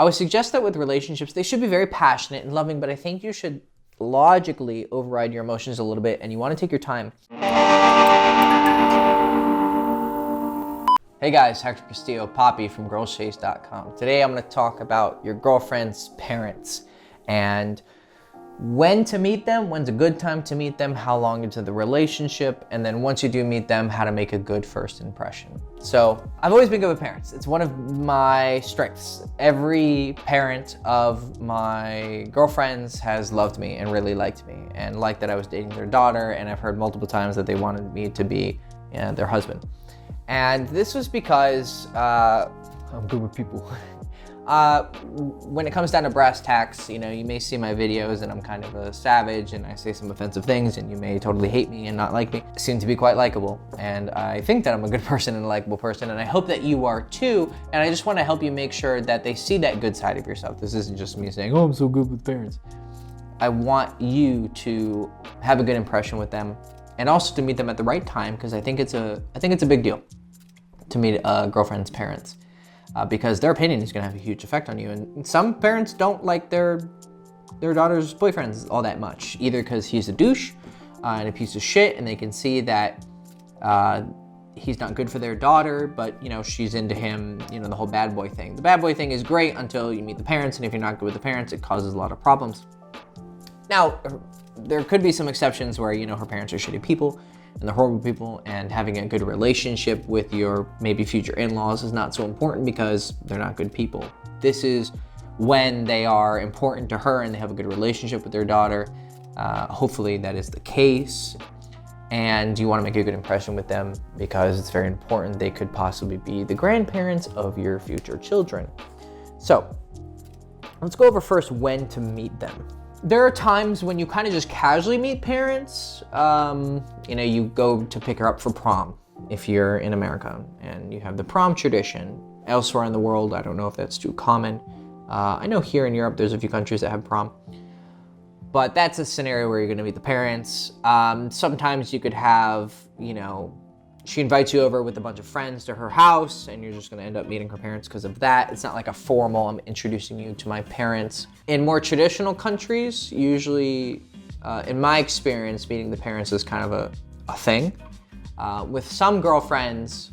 I would suggest that with relationships, they should be very passionate and loving, but I think you should logically override your emotions a little bit, and you want to take your time. Hey guys, Hector Castillo, Poppy from girlschase.com. Today I'm going to talk about your girlfriend's parents and when to meet them, when's a good time to meet them, how long into the relationship, and then once you do meet them, how to make a good first impression. So I've always been good with parents. It's one of my strengths. Every parent of my girlfriends has loved me and really liked me and liked that I was dating their daughter, and I've heard multiple times that they wanted me to be their husband. And this was because I'm good with people. When it comes down to brass tacks, you may see my videos and I'm kind of a savage and I say some offensive things and you may totally hate me and not like me. I seem to be quite likable, and I think that I'm a good person and a likable person, and I hope that you are too, and I just want to help you make sure that they see that good side of yourself. This isn't just me saying, oh, I'm so good with parents. I want you to have a good impression with them and also to meet them at the right time, because I think it's a big deal to meet a girlfriend's parents. Because their opinion is going to have a huge effect on you. And some parents don't like their daughter's boyfriends all that much, either because he's a douche and a piece of shit, and they can see that he's not good for their daughter, but she's into him, the whole bad boy thing. The bad boy thing is great until you meet the parents, and if you're not good with the parents, it causes a lot of problems. Now, there could be some exceptions where, her parents are shitty people, and they're horrible people, and having a good relationship with your maybe future in-laws is not so important because they're not good people. This is when they are important to her and they have a good relationship with their daughter. Hopefully that is the case, and you want to make a good impression with them because it's very important. They could possibly be the grandparents of your future children. So let's go over first when to meet them. There are times when you kind of just casually meet parents. You go to pick her up for prom if you're in America, and you have the prom tradition. Elsewhere in the world, I don't know if that's too common. I know here in Europe, there's a few countries that have prom, but that's a scenario where you're gonna meet the parents. Sometimes you could have, she invites you over with a bunch of friends to her house, and you're just gonna end up meeting her parents because of that. It's not like a formal, I'm introducing you to my parents. In more traditional countries, usually, in my experience, meeting the parents is kind of a thing. With some girlfriends,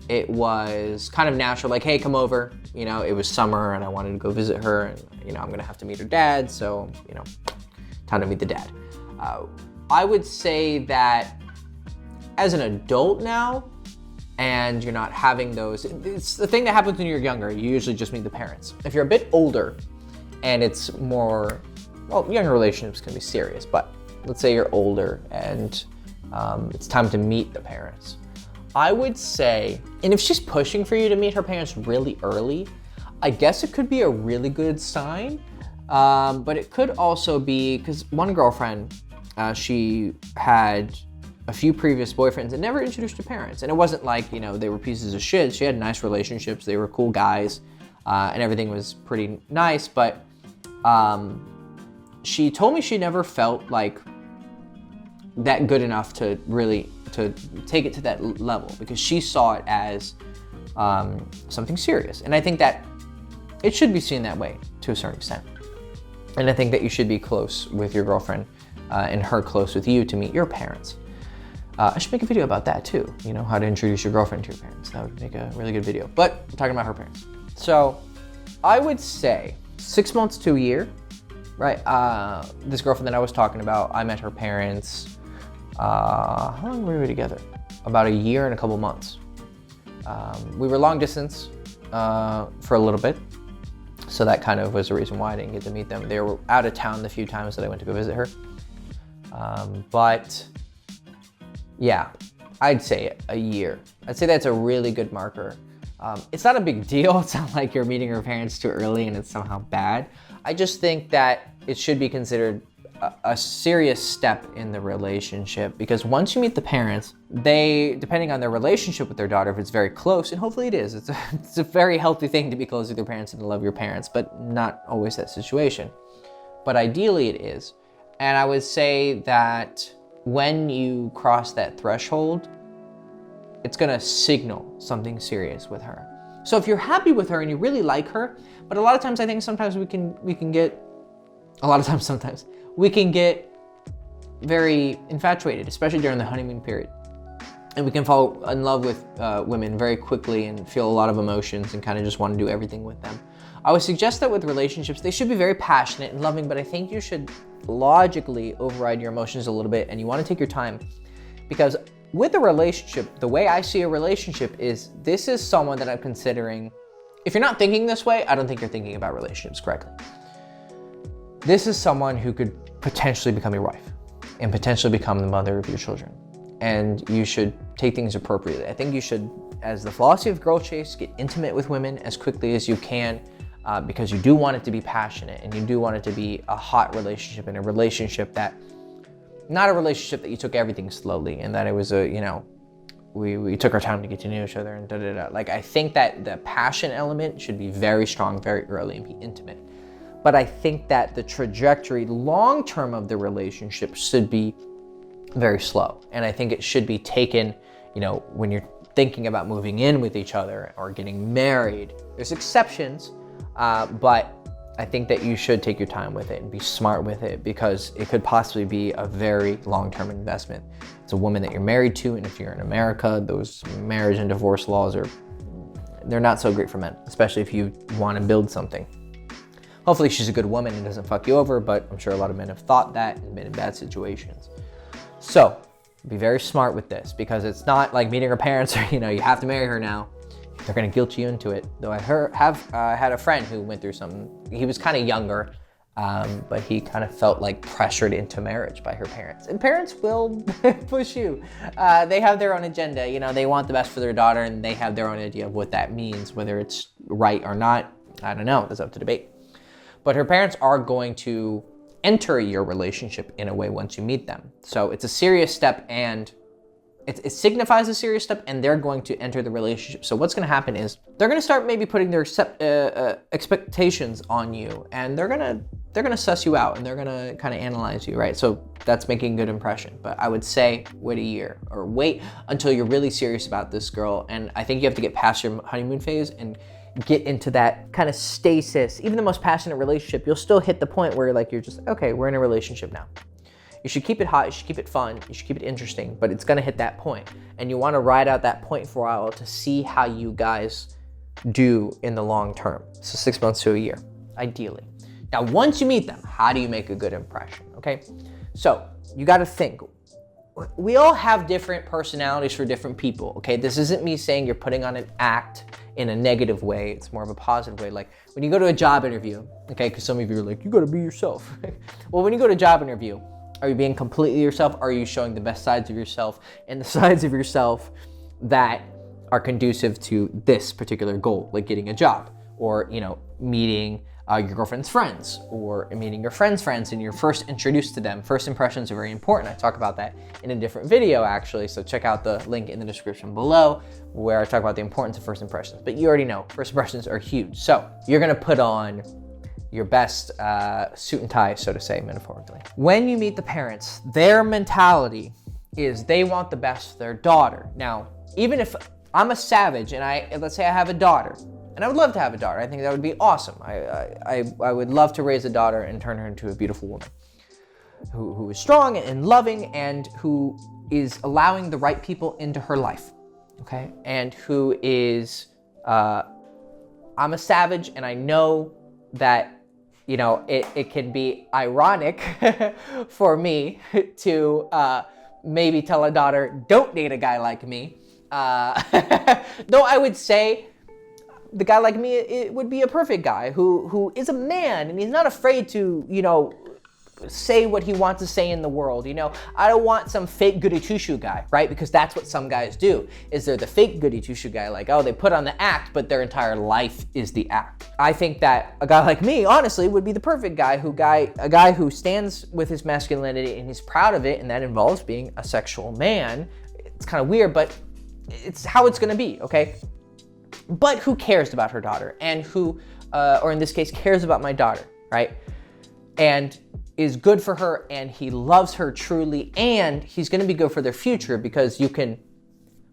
it was kind of natural, like, hey, come over. It was summer and I wanted to go visit her, and I'm gonna have to meet her dad, so, time to meet the dad. I would say that as an adult now, and you're not having those, it's the thing that happens when you're younger. You usually just meet the parents. If you're a bit older and it's more, younger relationships can be serious, but let's say you're older and it's time to meet the parents. I would say, and if she's pushing for you to meet her parents really early, I guess it could be a really good sign, but it could also be, because one girlfriend, she had a few previous boyfriends and never introduced her parents. And it wasn't like, they were pieces of shit. She had nice relationships. They were cool guys, and everything was pretty nice. But she told me she never felt like that good enough to really to take it to that level, because she saw it as something serious. And I think that it should be seen that way to a certain extent. And I think that you should be close with your girlfriend and her close with you to meet your parents. I should make a video about that too, how to introduce your girlfriend to your parents. That would make a really good video, but I'm talking about her parents. So I would say 6 months to a year, right? This girlfriend that I was talking about, I met her parents, how long were we together? About a year and a couple months. We were long distance for a little bit, so that kind of was the reason why I didn't get to meet them. They were out of town the few times that I went to go visit her. But yeah, I'd say a year. I'd say that's a really good marker. It's not a big deal. It's not like you're meeting her parents too early and it's somehow bad. I just think that it should be considered a serious step in the relationship, because once you meet the parents, they, depending on their relationship with their daughter, if it's very close, and hopefully it is, it's a very healthy thing to be close with your parents and to love your parents, but not always that situation. But ideally it is. And I would say that when you cross that threshold, it's gonna signal something serious with her. So if you're happy with her and you really like her, but a lot of times I think sometimes we can get very infatuated, especially during the honeymoon period. And we can fall in love with women very quickly and feel a lot of emotions and kind of just want to do everything with them. I would suggest that with relationships, they should be very passionate and loving, but I think you should logically override your emotions a little bit, and you want to take your time. Because with a relationship, the way I see a relationship is, this is someone that I'm considering. If you're not thinking this way, I don't think you're thinking about relationships correctly. This is someone who could potentially become your wife and potentially become the mother of your children. And you should take things appropriately. I think you should, as the philosophy of Girl Chase, get intimate with women as quickly as you can, because you do want it to be passionate and you do want it to be a hot relationship, and a relationship that, not a relationship that you took everything slowly and that it was we took our time to get to know each other and da-da-da. Like, I think that the passion element should be very strong very early and be intimate. But I think that the trajectory long-term of the relationship should be very slow. And I think it should be taken, when you're thinking about moving in with each other or getting married. There's exceptions, but I think that you should take your time with it and be smart with it, because it could possibly be a very long-term investment. It's a woman that you're married to, and if you're in America, those marriage and divorce laws they're not so great for men, especially if you want to build something. Hopefully she's a good woman and doesn't fuck you over, but I'm sure a lot of men have thought that and been in bad situations. So be very smart with this, because it's not like meeting her parents or, you have to marry her now. They're gonna guilt you into it. Though I have had a friend who went through something. He was kind of younger, but he kind of felt like pressured into marriage by her parents. And parents will push you. They have their own agenda. They want the best for their daughter, and they have their own idea of what that means. Whether it's right or not, I don't know. That's up to debate. But her parents are going to enter your relationship in a way once you meet them. So it's a serious step, and it signifies a serious step, and they're going to enter the relationship. So what's going to happen is they're going to start maybe putting their expectations on you, and they're going to suss you out, and they're going to kind of analyze you, right? So that's making a good impression. But I would say wait a year, or wait until you're really serious about this girl. And I think you have to get past your honeymoon phase and get into that kind of stasis. Even the most passionate relationship, you'll still hit the point where you're just, okay, we're in a relationship now. You should keep it hot, you should keep it fun, you should keep it interesting, but it's gonna hit that point. And you wanna ride out that point for a while to see how you guys do in the long term. So 6 months to a year, ideally. Now, once you meet them, how do you make a good impression, okay? So you gotta think. We all have different personalities for different people, okay? This isn't me saying you're putting on an act in a negative way. It's more of a positive way. Like when you go to a job interview, okay, because some of you are like, you gotta be yourself. Well, when you go to a job interview, are you being completely yourself? Are you showing the best sides of yourself and the sides of yourself that are conducive to this particular goal, like getting a job, or meeting your girlfriend's friends, or meeting your friend's friends and you're first introduced to them? First impressions are very important. I talk about that in a different video actually, so check out the link in the description below where I talk about the importance of first impressions. But you already know, first impressions are huge. So you're gonna put on your best suit and tie, so to say, metaphorically. When you meet the parents, their mentality is they want the best for their daughter. Now, even if I'm a savage and let's say I have a daughter, and I would love to have a daughter. I think that would be awesome. I would love to raise a daughter and turn her into a beautiful woman who is strong and loving, and who is allowing the right people into her life, okay? And who is, I'm a savage, and I know that, it can be ironic for me to maybe tell a daughter, don't date a guy like me. Though I would say, the guy like me, it would be a perfect guy who is a man, and he's not afraid to, say what he wants to say in the world. I don't want some fake goody two-shoe guy, right? Because that's what some guys do, is they're the fake goody two-shoe guy. Like, oh, they put on the act, but their entire life is the act. I think that a guy like me, honestly, would be the perfect guy, a guy who stands with his masculinity and he's proud of it, and that involves being a sexual man. It's kind of weird, but it's how it's gonna be, okay? But who cares about her daughter, and who, or in this case, cares about my daughter, right? And is good for her, and he loves her truly, and he's gonna be good for their future, because you can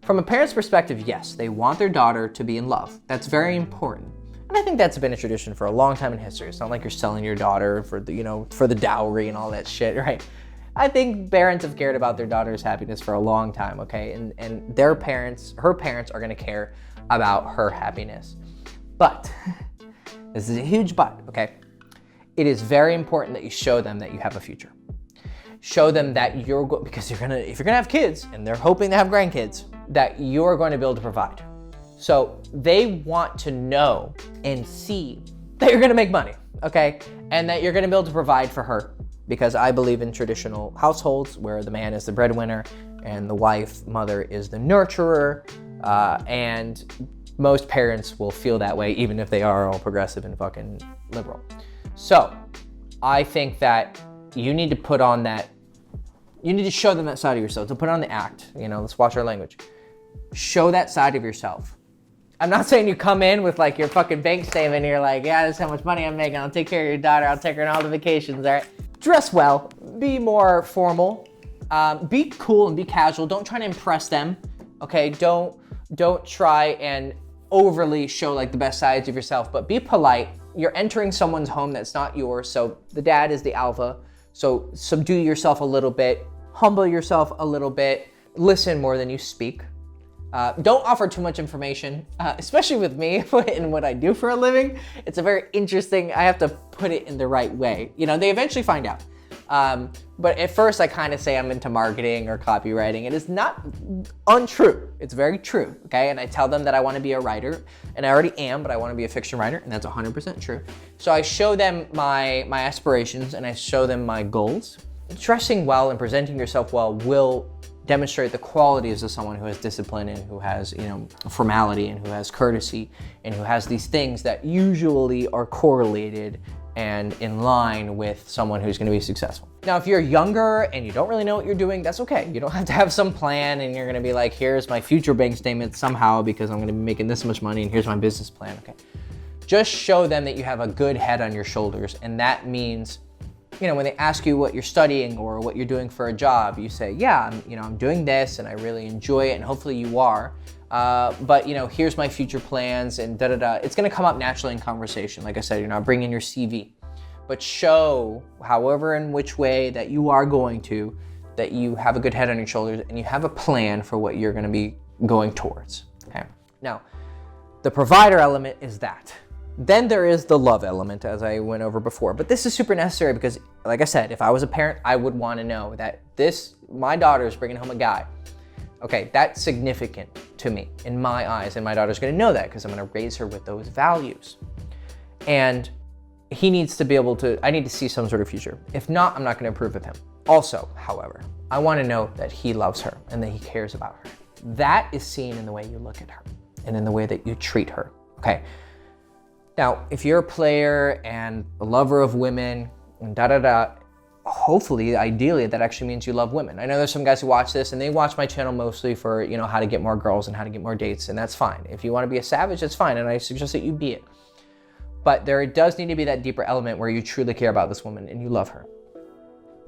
From a parent's perspective, yes, they want their daughter to be in love. That's very important. And I think that's been a tradition for a long time in history. It's not like you're selling your daughter for the, for the dowry and all that shit, right? I think parents have cared about their daughter's happiness for a long time, okay? And her parents are gonna care about her happiness. But, this is a huge but, okay? It is very important that you show them that you have a future. Show them that because if you're gonna have kids, and they're hoping to have grandkids, that you're going to be able to provide. So they want to know and see that you're gonna make money, okay? And that you're gonna be able to provide for her. Because I believe in traditional households where the man is the breadwinner and the mother is the nurturer, and most parents will feel that way even if they are all progressive and fucking liberal. So I think that you need to put on you need to show them that side of yourself, to put on the act, let's watch our language. Show that side of yourself. I'm not saying you come in with like your fucking bank statement and you're like, yeah, this is how much money I'm making, I'll take care of your daughter, I'll take her on all the vacations, all right? Dress well, be more formal, be cool and be casual. Don't try to impress them, okay? Don't try and overly show like the best sides of yourself, but be polite. You're entering someone's home that's not yours, so the dad is the alpha. So subdue yourself a little bit, humble yourself a little bit, listen more than you speak. Don't offer too much information, especially with me and what I do for a living. It's a very interesting, I have to put it in the right way. They eventually find out. But at first I kind of say I'm into marketing or copywriting. It is not untrue. It's very true, okay? And I tell them that I want to be a writer, and I already am, but I want to be a fiction writer, and that's 100% true. So I show them my aspirations, and I show them my goals. Dressing well and presenting yourself well will demonstrate the qualities of someone who has discipline and who has, formality and who has courtesy and who has these things that usually are correlated and in line with someone who's gonna be successful. Now, if you're younger and you don't really know what you're doing, that's okay. You don't have to have some plan and you're gonna be like, here's my future bank statement somehow because I'm gonna be making this much money and here's my business plan, okay? Just show them that you have a good head on your shoulders, and that means, when they ask you what you're studying or what you're doing for a job, you say, yeah, I'm doing this and I really enjoy it, and hopefully you are. But here's my future plans and da-da-da. It's gonna come up naturally in conversation. Like I said, you're not bringing your CV, but show, however in which way that you are going to, that you have a good head on your shoulders and you have a plan for what you're gonna be going towards, okay? Now, the provider element is that. Then there is the love element, as I went over before. But this is super necessary because, like I said, if I was a parent, I would want to know that my daughter is bringing home a guy. Okay, that's significant to me in my eyes, and my daughter's going to know that because I'm going to raise her with those values. And I need to see some sort of future. If not, I'm not going to approve of him. Also, however, I want to know that he loves her and that he cares about her. That is seen in the way you look at her and in the way that you treat her, okay? Now, if you're a player and a lover of women and da-da-da, hopefully, ideally, that actually means you love women. I know there's some guys who watch this and they watch my channel mostly for, how to get more girls and how to get more dates, and that's fine. If you want to be a savage, that's fine, and I suggest that you be it. But there does need to be that deeper element where you truly care about this woman and you love her.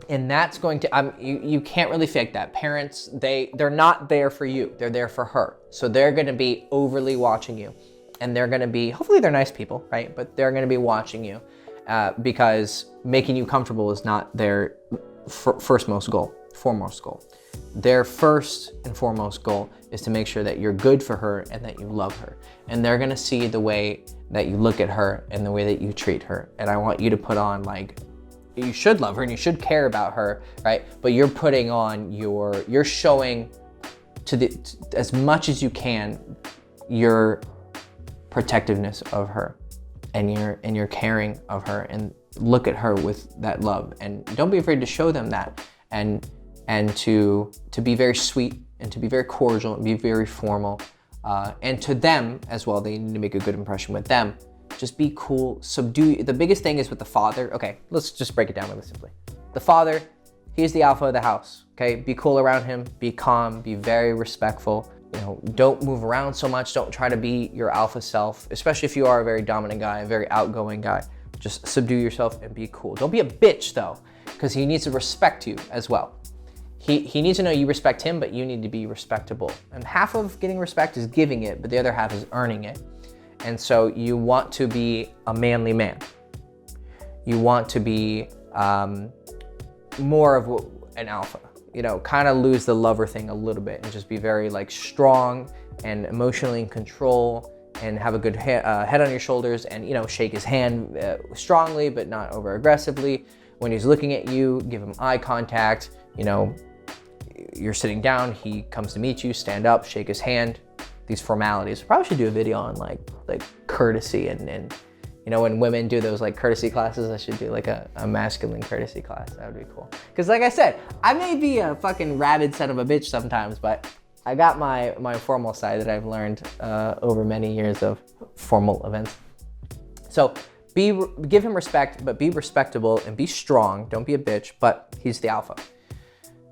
And that's going to, you can't really fake that. Parents, they're not there for you, they're there for her. So they're gonna be overly watching you. And they're gonna be, hopefully they're nice people, right? But they're gonna be watching you because making you comfortable is not their foremost goal. Their first and foremost goal is to make sure that you're good for her and that you love her. And they're gonna see the way that you look at her and the way that you treat her. And I want you to put on you should love her and you should care about her, right? But you're putting on you're showing as much as you can, your protectiveness of her and your caring of her, and look at her with that love, and don't be afraid to show them that, and to be very sweet and to be very cordial and be very formal, and to them as well, they need to make a good impression with them. Just be cool, subdue. The biggest thing is with the father. Okay, let's just break it down really simply. The father, he's the alpha of the house, okay? Be cool around him, be calm, be very respectful. Don't move around so much. Don't try to be your alpha self, especially if you are a very dominant guy, a very outgoing guy. Just subdue yourself and be cool. Don't be a bitch though, because he needs to respect you as well. He needs to know you respect him, but you need to be respectable. And half of getting respect is giving it, but the other half is earning it. And so you want to be a manly man. You want to be more of an alpha, you know, kind of lose the lover thing a little bit and just be very like strong and emotionally in control and have a good head on your shoulders and, you know, shake his hand strongly, but not over aggressively. When he's looking at you, give him eye contact. You know, you're sitting down, he comes to meet you, stand up, shake his hand. These formalities. Probably should do a video on like courtesy and you know, when women do those like courtesy classes, I should do like a masculine courtesy class. That would be cool. Because like I said, I may be a fucking rabid son of a bitch sometimes, but I got my formal side that I've learned over many years of formal events. So give him respect, but be respectable and be strong. Don't be a bitch, but he's the alpha.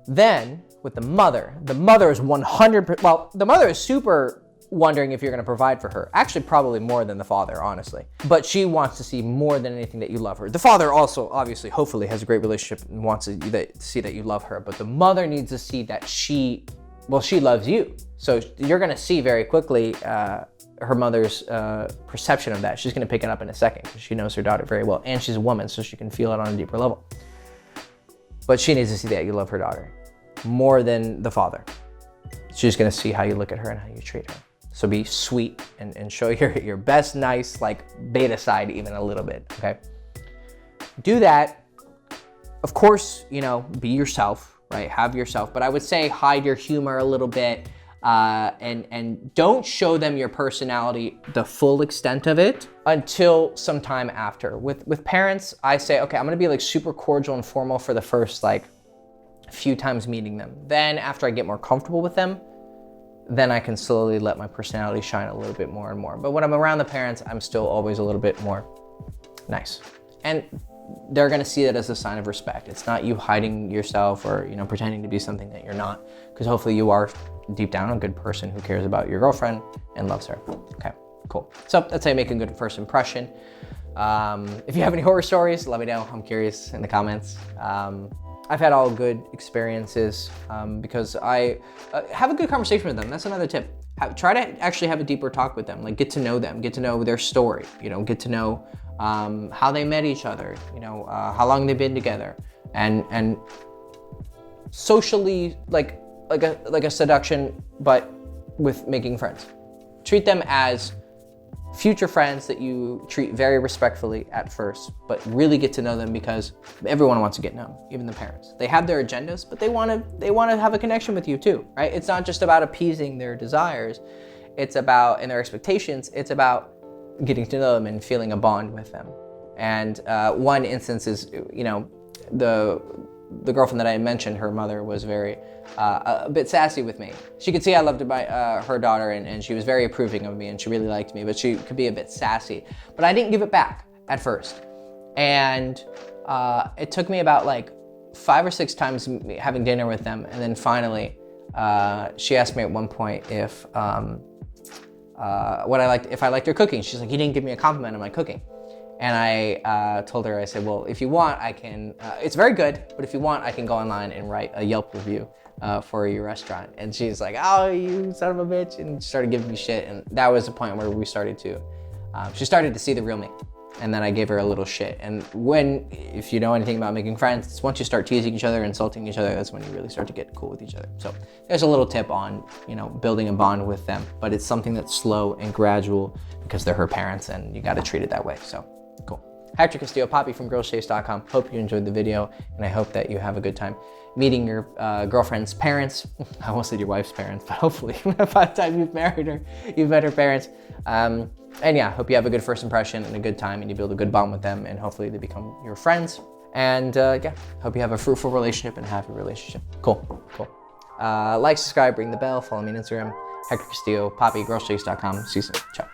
Then with the mother is 100%, well, the mother is super wondering if you're gonna provide for her. Actually, probably more than the father, honestly. But she wants to see more than anything that you love her. The father also, obviously, hopefully has a great relationship and wants to see that you love her. But the mother needs to see that she loves you. So you're gonna see very quickly her mother's perception of that. She's gonna pick it up in a second because she knows her daughter very well. And she's a woman, so she can feel it on a deeper level. But she needs to see that you love her daughter more than the father. She's gonna see how you look at her and how you treat her. So be sweet and show your best, nice, like beta side even a little bit, okay? Do that. Of course, you know, be yourself, right? Have yourself, but I would say hide your humor a little bit and don't show them your personality, the full extent of it, until some time after. With parents, I say, okay, I'm gonna be like super cordial and formal for the first like few times meeting them. Then after I get more comfortable with them, then I can slowly let my personality shine a little bit more and more. But when I'm around the parents, I'm still always a little bit more nice. And they're gonna see that as a sign of respect. It's not you hiding yourself or, you know, pretending to be something that you're not, because hopefully you are deep down a good person who cares about your girlfriend and loves her. Okay, cool. So that's how you make a good first impression. If you have any horror stories, let me know. I'm curious in the comments. I've had all good experiences because I have a good conversation with them. That's another tip. Try to actually have a deeper talk with them. Like get to know them, get to know their story. You know, get to know how they met each other. You know, how long they've been together, and socially like a seduction, but with making friends. Treat them as future friends that you treat very respectfully at first, but really get to know them because everyone wants to get known, even the parents. They have their agendas, but they want to have a connection with you too, right? It's not just about appeasing their desires, it's about, and their expectations, it's about getting to know them and feeling a bond with them. And one instance is, you know, the girlfriend that I mentioned, her mother was very, a bit sassy with me. She could see I loved her daughter and she was very approving of me and she really liked me, but she could be a bit sassy. But I didn't give it back at first. And it took me about like 5 or 6 times having dinner with them. And then finally, she asked me at one point if I liked her cooking. She's like, you didn't give me a compliment on my cooking. And I told her, I said, well, if you want, I can, it's very good, but if you want, I can go online and write a Yelp review for your restaurant. And she's like, oh, you son of a bitch, and started giving me shit. And that was the point where we started to, she started to see the real me. And then I gave her a little shit. And if you know anything about making friends, it's once you start teasing each other, insulting each other, that's when you really start to get cool with each other. So there's a little tip on, you know, building a bond with them, but it's something that's slow and gradual because they're her parents and you got to treat it that way. So cool. Hector Castillo, Poppy from girlschase.com. Hope you enjoyed the video and I hope that you have a good time meeting your girlfriend's parents. I almost said your wife's parents, but hopefully by the time you've married her, you've met her parents. And yeah, hope you have a good first impression and a good time and you build a good bond with them and hopefully they become your friends. And yeah, hope you have a fruitful relationship and a happy relationship. Cool. Like, subscribe, ring the bell, follow me on Instagram, Hector Castillo, Poppy, girlschase.com. See you soon. Ciao.